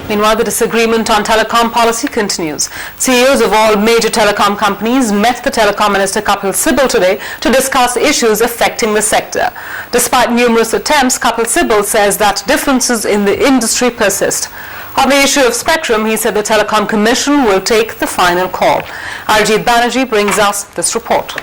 Meanwhile, the disagreement on telecom policy continues. CEOs of all major telecom companies met the telecom minister Kapil Sibal today to discuss issues affecting the sector. Despite numerous attempts, Kapil Sibal says that differences in the industry persist. On the issue of spectrum, he said the Telecom Commission will take the final call. Arjit Banerjee brings us this report.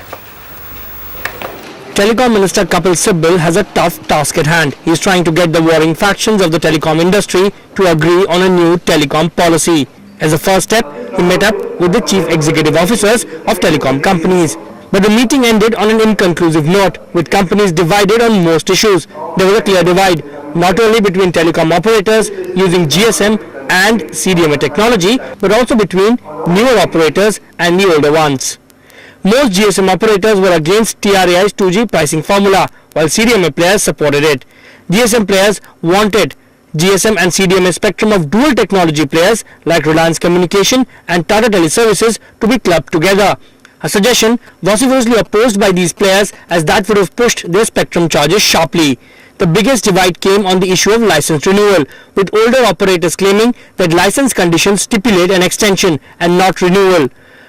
Telecom Minister Kapil Sibal has a tough task at hand. He is trying to get the warring factions of the telecom industry to agree on a new telecom policy. As a first step, he met up with the chief executive officers of telecom companies. But the meeting ended on an inconclusive note, with companies divided on most issues. There was a clear divide, not only between telecom operators using GSM and CDMA technology, but also between newer operators and the older ones. Most GSM operators were against TRAI's 2G pricing formula, while CDMA players supported it. GSM players wanted GSM and CDMA spectrum of dual technology players like Reliance Communication and Tata Teleservices to be clubbed together. A suggestion vociferously opposed by these players, as that would have pushed their spectrum charges sharply. The biggest divide came on the issue of license renewal, with older operators claiming that license conditions stipulate an extension and not renewal.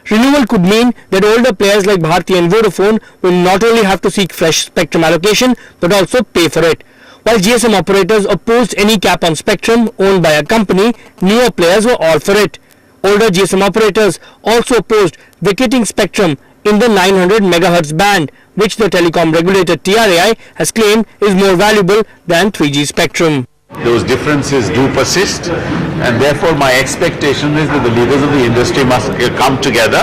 Renewal could mean that older players like Bharti and Vodafone will not only have to seek fresh spectrum allocation but also pay for it. While GSM operators opposed any cap on spectrum owned by a company, newer players were all for it. Older GSM operators also opposed vacating spectrum in the 900 MHz band, which the telecom regulator TRAI has claimed is more valuable than 3G spectrum. Those differences do persist, and therefore my expectation is that the leaders of the industry must come together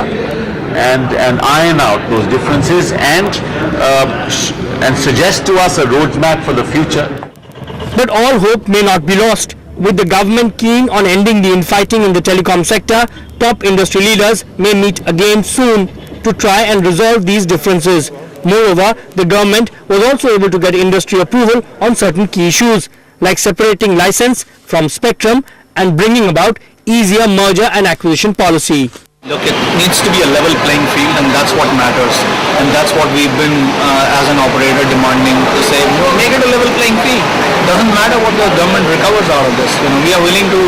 and iron out those differences and suggest to us a roadmap for the future. But all hope may not be lost. With the government keen on ending the infighting in the telecom sector, top industry leaders may meet again soon to try and resolve these differences. Moreover, the government was also able to get industry approval on certain key issues, like separating license from spectrum and bringing about easier merger and acquisition policy. Look, it needs to be a level playing field, and that's what matters. And that's what we've been, as an operator, demanding to say, make it a level playing field. It doesn't matter what the government recovers out of this. We are willing to,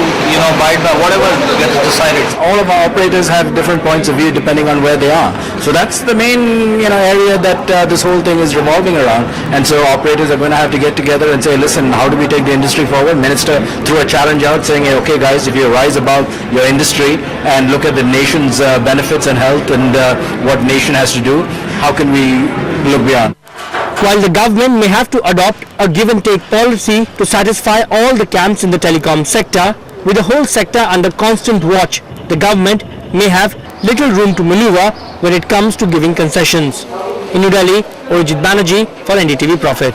abide by whatever gets decided. All of our operators have different points of view depending on where they are. So that's the main, area that this whole thing is revolving around. And so operators are going to have to get together and say, listen, how do we take the industry forward? Minister threw a challenge out saying, hey, okay, guys, if you rise above your industry and look at the nation's benefits and health and what nation has to do, how can we look beyond? While the government may have to adopt a give-and-take policy to satisfy all the camps in the telecom sector, with the whole sector under constant watch, the government may have little room to maneuver when it comes to giving concessions. In New Delhi, Arjit Banerjee for NDTV Profit.